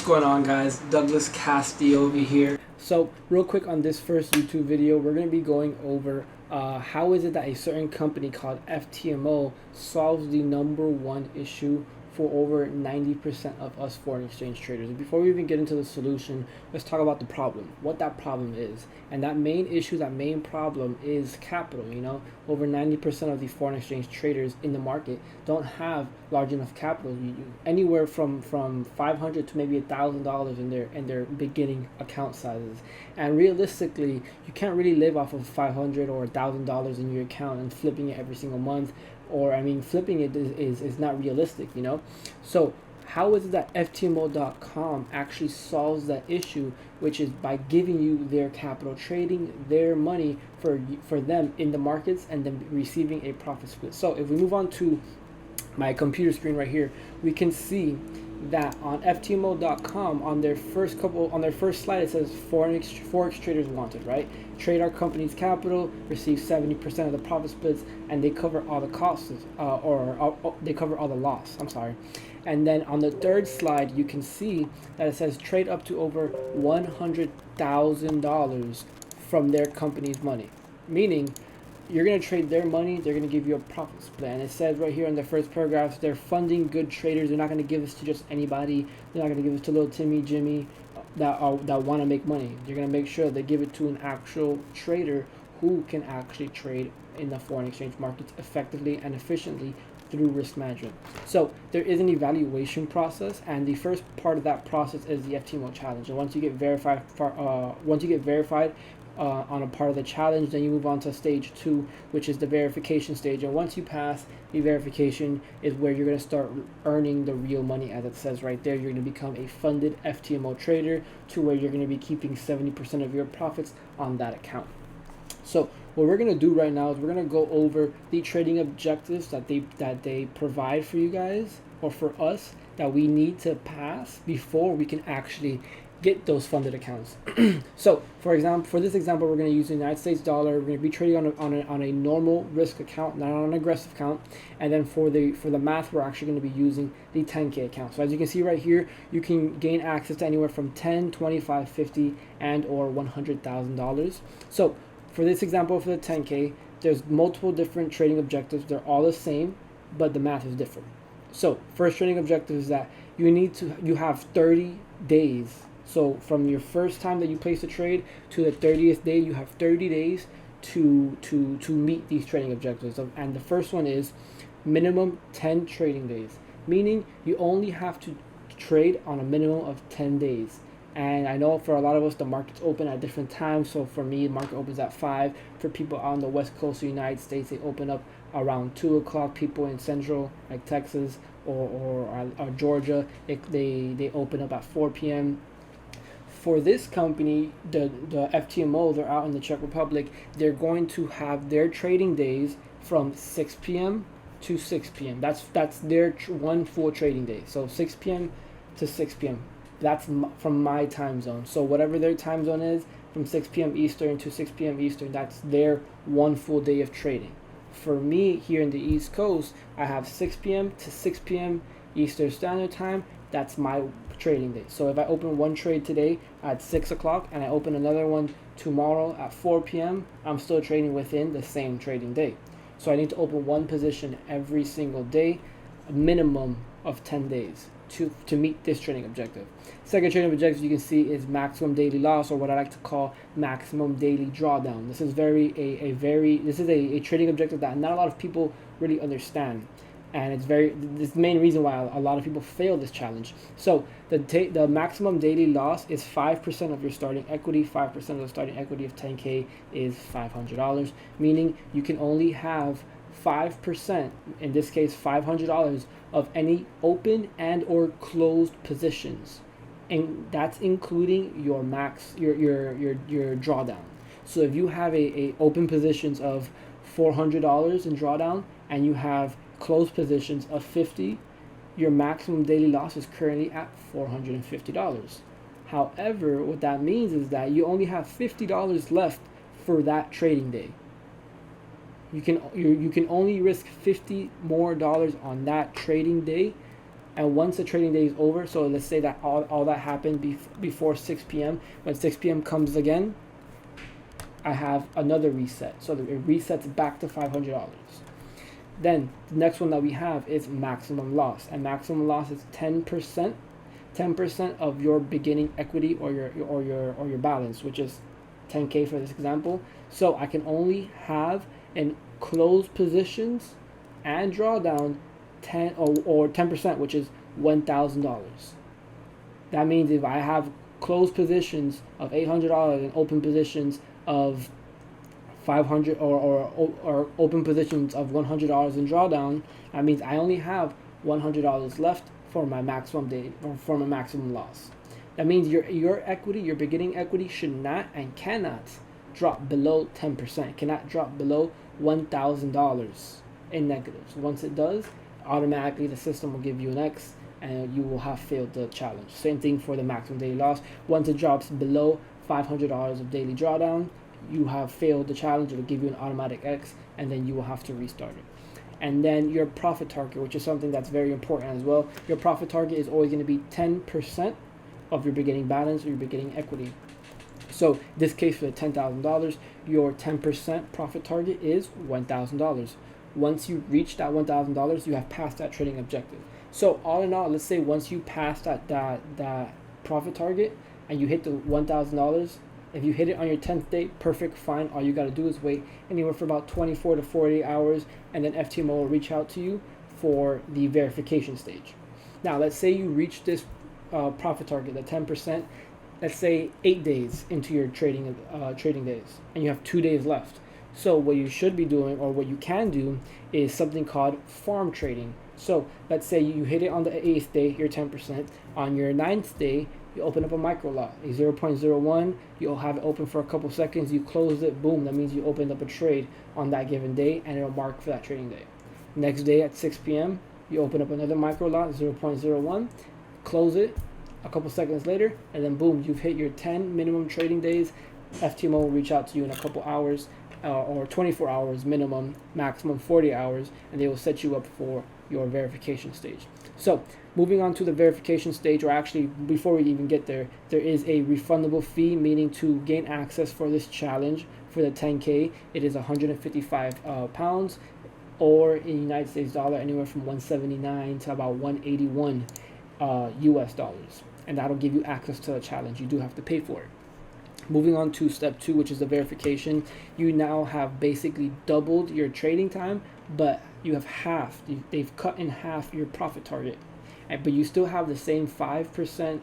going on, guys? Douglas Castillo over here. So real quick on this first YouTube video, we're going to be going over how is it that a certain company called FTMO solves the #1 issue for over 90% of us foreign exchange traders. And before we even get into the solution, let's talk about the problem, what that problem is. And that main issue, that main problem is capital. You know, over 90% of the foreign exchange traders in the market don't have large enough capital. Anywhere from $500 to maybe $1,000 in their beginning account sizes. And realistically, you can't really live off of $500 or $1,000 in your account and flipping it every single month. Or, I mean, flipping it is not realistic, you know? So how is it that FTMO.com actually solves that issue, which is by giving you their capital, trading their money for them in the markets, and then receiving a profit split. So if we move on to my computer screen right here, we can see that on FTMO.com, on their first slide, it says Forex traders wanted, right? Trade our company's capital, receive 70% of the profit splits, and they cover all the costs, they cover all the loss. I'm sorry. And then on the third slide, you can see that it says trade up to over $100,000 from their company's money, meaning you're going to trade their money, they're going to give you a profit split. And it says right here in the first paragraph, they're funding good traders. They're not going to give this to just anybody. They're not going to give this to little Timmy, Jimmy that want to make money. They're going to make sure they give it to an actual trader who can actually trade in the foreign exchange markets effectively and efficiently through risk management. So there is an evaluation process, and the first part of that process is the FTMO challenge. And once you get verified, on a part of the challenge, then you move on to stage 2, which is the verification stage. And once you pass the verification is where you're going to start earning the real money. As it says right there, you're going to become a funded FTMO trader, to where you're going to be keeping 70% of your profits on that account. So what we're going to do right now is we're going to go over the trading objectives that they provide for you guys, or for us, that we need to pass before we can actually get those funded accounts. So for example, for this example, we're going to use the United States dollar. We're going to be trading on a normal risk account, not on an aggressive account. And then for the math, we're actually going to be using the 10K account. So as you can see right here, you can gain access to anywhere from 10, 25, 50, and or $100,000. So for this example, for the 10K, there's multiple different trading objectives. They're all the same, but the math is different. So first trading objective is that you have 30 days. So from your first time that you place a trade to the 30th day, you have 30 days to meet these trading objectives. And the first one is minimum 10 trading days, meaning you only have to trade on a minimum of 10 days. And I know for a lot of us, the market's open at different times. So for me, the market opens at 5. For people on the west coast of the United States, they open up around 2 o'clock. People in central, like Texas or Georgia, they open up at 4 p.m. For this company, the FTMO, they're out in the Czech Republic. They're going to have their trading days from 6 p.m. to 6 p.m. That's their one full trading day. So 6 p.m. to 6 p.m. That's from my time zone. So whatever their time zone is, from 6 p.m. Eastern to 6 p.m. Eastern, that's their one full day of trading. For me, here in the East Coast, I have 6 p.m. to 6 p.m. Eastern Standard Time. That's my trading day. So if I open one trade today at 6 o'clock and I open another one tomorrow at 4 p.m., I'm still trading within the same trading day. So I need to open one position every single day, a minimum of 10 days to meet this trading objective. Second trading objective you can see is maximum daily loss, or what I like to call maximum daily drawdown. This is a trading objective that not a lot of people really understand. And it's the main reason why a lot of people fail this challenge. So the maximum daily loss is 5% of your starting equity. 5% of the starting equity of 10K is $500, meaning you can only have 5%, in this case $500, of any open and or closed positions, and that's including your your drawdown. So if you have a open positions of $400 in drawdown and you have closed positions of 50, your maximum daily loss is currently at $450. However, what that means is that you only have $50 left for that trading day. You can only risk $50 more on that trading day And once the trading day is over, so let's say that all that happened before 6 p.m. When 6 p.m. comes again, I have another reset. So it resets back to $500. Then the next one that we have is maximum loss. And maximum loss is 10%. 10% of your beginning equity or your balance, which is 10K for this example. So I can only have in closed positions and drawdown 10%, which is $1,000. That means if I have closed positions of $800 and open positions of 500 or open positions of $100 in drawdown, that means I only have $100 left for my maximum day or for my maximum loss. That means your equity, your beginning equity, should not and cannot drop below 10%. Cannot drop below $1,000 in negatives. Once it does, automatically the system will give you an X and you will have failed the challenge. Same thing for the maximum daily loss. Once it drops below $500 of daily drawdown, you have failed the challenge. It will give you an automatic X and then you will have to restart it. And then your profit target, which is something that's very important as well. Your profit target is always going to be 10% of your beginning balance or your beginning equity. So in this case, for the $10,000, your 10% profit target is $1,000. Once you reach that $1,000, you have passed that trading objective. So all in all, let's say once you pass that profit target and you hit the $1,000, if you hit it on your 10th day, perfect, fine. All you got to do is wait anywhere for about 24 to 48 hours, and then FTMO will reach out to you for the verification stage. Now, let's say you reach this profit target, the 10%, let's say 8 days into your trading days, and you have 2 days left. So what you should be doing, or what you can do, is something called farm trading. So let's say you hit it on the 8th day, your 10%. On your 9th day, you open up a micro lot, a 0.01. You'll have it open for a couple seconds. You close it, boom. That means you opened up a trade on that given day, and it'll mark for that trading day. Next day at 6 p.m., you open up another micro lot, 0.01, close it a couple seconds later, and then boom, you've hit your 10 minimum trading days. FTMO will reach out to you in a couple hours, or 24 hours minimum, maximum 40 hours, and they will set you up for your verification stage. So moving on to the verification stage, or actually before we even get there, there is a refundable fee, meaning to gain access for this challenge for the 10K, it is 155 pounds, or in United States dollar, anywhere from 179 to about 181 US dollars. And that'll give you access to the challenge. You do have to pay for it. Moving on to step 2, which is the verification. You now have basically doubled your trading time, but you have they've cut in half your profit target. But you still have the same 5%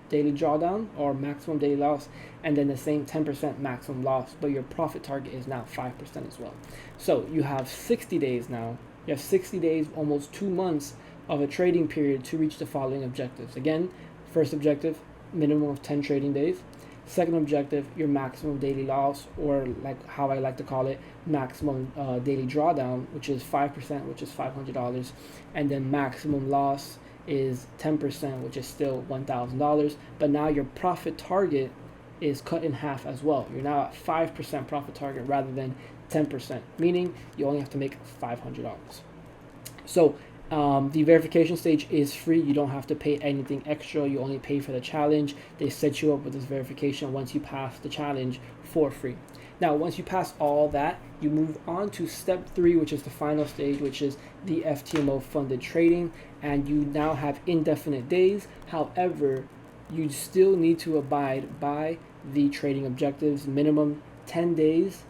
daily drawdown or maximum daily loss, and then the same 10% maximum loss, but your profit target is now 5% as well. So you have 60 days now. You have 60 days, almost 2 months of a trading period to reach the following objectives. Again, first objective, minimum of 10 trading days. Second objective, your maximum daily loss, or like how I like to call it, maximum daily drawdown, which is 5%, which is $500. And then maximum loss is 10%, which is still $1,000. But now your profit target is cut in half as well. You're now at 5% profit target rather than 10%, meaning you only have to make $500. So the verification stage is free. You don't have to pay anything extra. You only pay for the challenge. They set you up with this verification once you pass the challenge for free. Now, once you pass all that, you move on to step 3, which is the final stage, which is the FTMO funded trading, and you now have indefinite days. However, you still need to abide by the trading objectives, minimum 10 days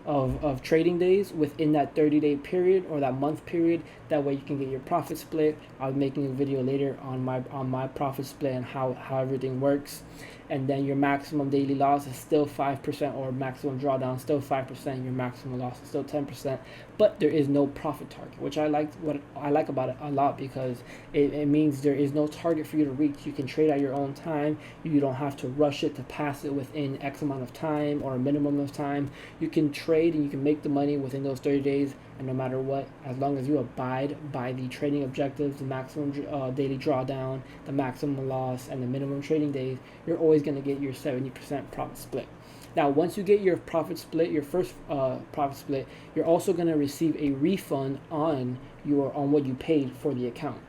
of trading days within that 30-day period or that month period. That way you can get your profit split. I'll be making a video later on my profit split and how everything works. And then your maximum daily loss is still 5%, or maximum drawdown still 5%. Your maximum loss is still 10%, but there is no profit target, which what I like about it a lot, because it means there is no target for you to reach. You can trade at your own time. You don't have to rush it to pass it within X amount of time or a minimum of time. You can trade and you can make the money within those 30 days, and no matter what, as long as you abide by the trading objectives, the maximum daily drawdown, the maximum loss, and the minimum trading days, you're always going to get your 70% profit split. Now, once you get your profit split, your first profit split, you're also going to receive a refund on what you paid for the account.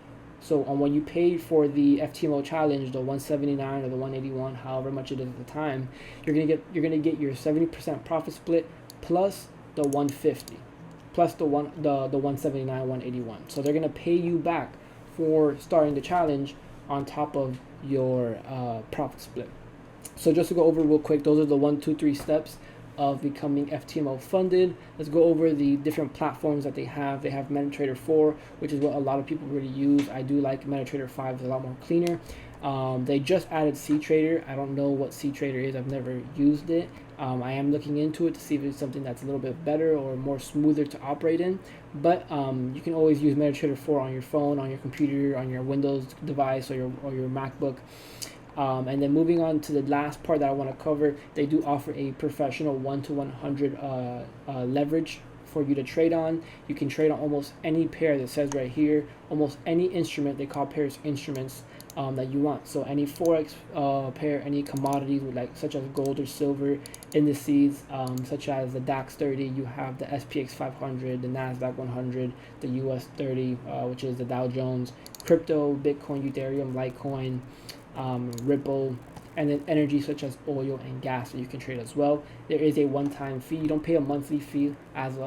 So when you paid for the FTMO challenge, the 179 or the 181, however much it is at the time, you're gonna get your 70% profit split plus the 150, plus the 179, 181. So they're gonna pay you back for starting the challenge on top of your profit split. So just to go over real quick, those are the 1, 2, 3 steps of becoming FTMO funded. Let's go over the different platforms that they have. They have MetaTrader 4, which is what a lot of people really use. I do like MetaTrader 5, it's a lot more cleaner. They just added CTrader. I don't know what CTrader is. I've never used it. I am looking into it to see if it's something that's a little bit better or more smoother to operate in. But you can always use MetaTrader 4 on your phone, on your computer, on your Windows device, or your MacBook. And then moving on to the last part that I want to cover, they do offer a professional 1 to 100 leverage for you to trade on. You can trade on almost any pair that says right here, almost any instrument. They call pairs instruments that you want. So any Forex pair, any commodities such as gold or silver, indices such as the DAX 30, you have the SPX 500, the NASDAQ 100, the US 30, which is the Dow Jones, crypto, Bitcoin, Ethereum, Litecoin, Ripple, and then energy such as oil and gas that you can trade as well. There is a one-time fee. You don't pay a monthly fee as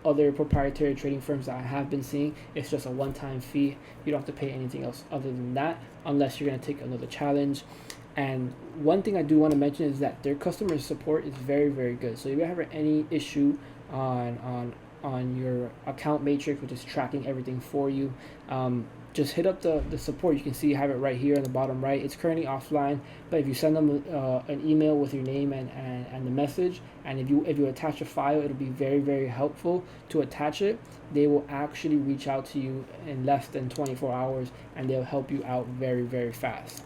other proprietary trading firms that I have been seeing. It's just a one-time fee. You don't have to pay anything else other than that unless you're going to take another challenge. And one thing I do want to mention is that their customer support is very, very good. So if you have any issue on your account matrix, which is tracking everything for you, just hit up the support. You can see you have it right here in the bottom right. It's currently offline, but if you send them an email with your name and the message, and if you attach a file, it'll be very, very helpful to attach it. They will actually reach out to you in less than 24 hours, and they'll help you out very, very fast.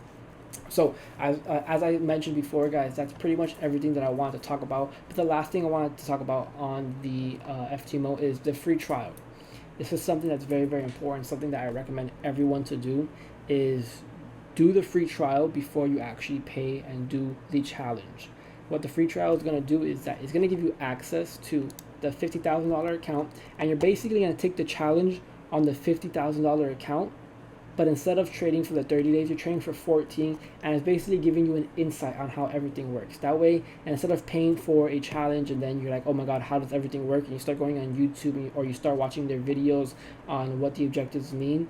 So as I mentioned before, guys, that's pretty much everything that I wanted to talk about. But the last thing I wanted to talk about on the FTMO is the free trial. This is something that's very, very important, something that I recommend everyone to do, is do the free trial before you actually pay and do the challenge. What the free trial is going to do is that it's going to give you access to the $50,000 account, and you're basically going to take the challenge on the $50,000 account, but instead of trading for the 30 days, you're trading for 14, and it's basically giving you an insight on how everything works. That way, and instead of paying for a challenge and then you're like, oh my god, how does everything work? And you start going on YouTube or you start watching their videos on what the objectives mean,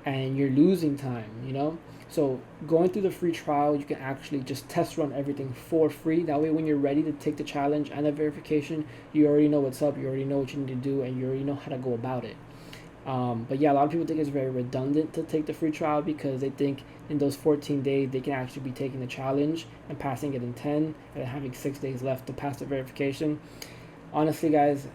and you're losing time, you know? So going through the free trial, you can actually just test run everything for free. That way, when you're ready to take the challenge and the verification, you already know what's up, you already know what you need to do, and you already know how to go about it. But yeah, a lot of people think it's very redundant to take the free trial because they think in those 14 days they can actually be taking the challenge and passing it in 10 and then having 6 days left to pass the verification. Honestly, guys,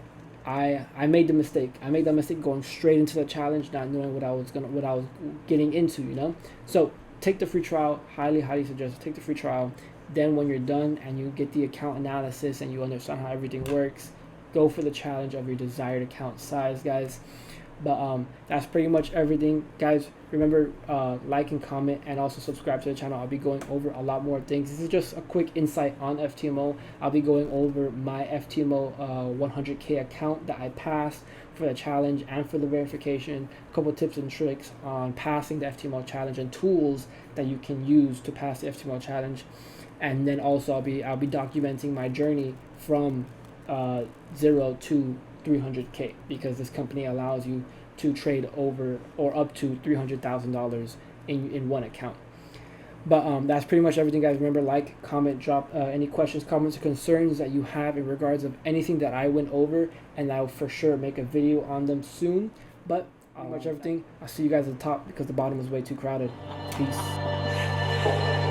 I made the mistake. I made that mistake going straight into the challenge, not knowing what I was getting into, you know. So take the free trial. Highly, highly suggest take the free trial. Then when you're done and you get the account analysis and you understand how everything works, go for the challenge of your desired account size, guys. But that's pretty much everything, guys. Remember, like and comment, and also subscribe to the channel. I'll be going over a lot more things. This is just a quick insight on FTMO. I'll be going over my FTMO 100K account that I passed for the challenge and for the verification. A couple tips and tricks on passing the FTMO challenge and tools that you can use to pass the FTMO challenge. And then also I'll be documenting my journey from 0 to 300K, because this company allows you to trade over or up to $300,000 in one account. But that's pretty much everything, guys. Remember, like, comment, drop any questions, comments, or concerns that you have in regards of anything that I went over, and I'll for sure make a video on them soon. But pretty much everything. I'll see you guys at the top because the bottom is way too crowded. Peace.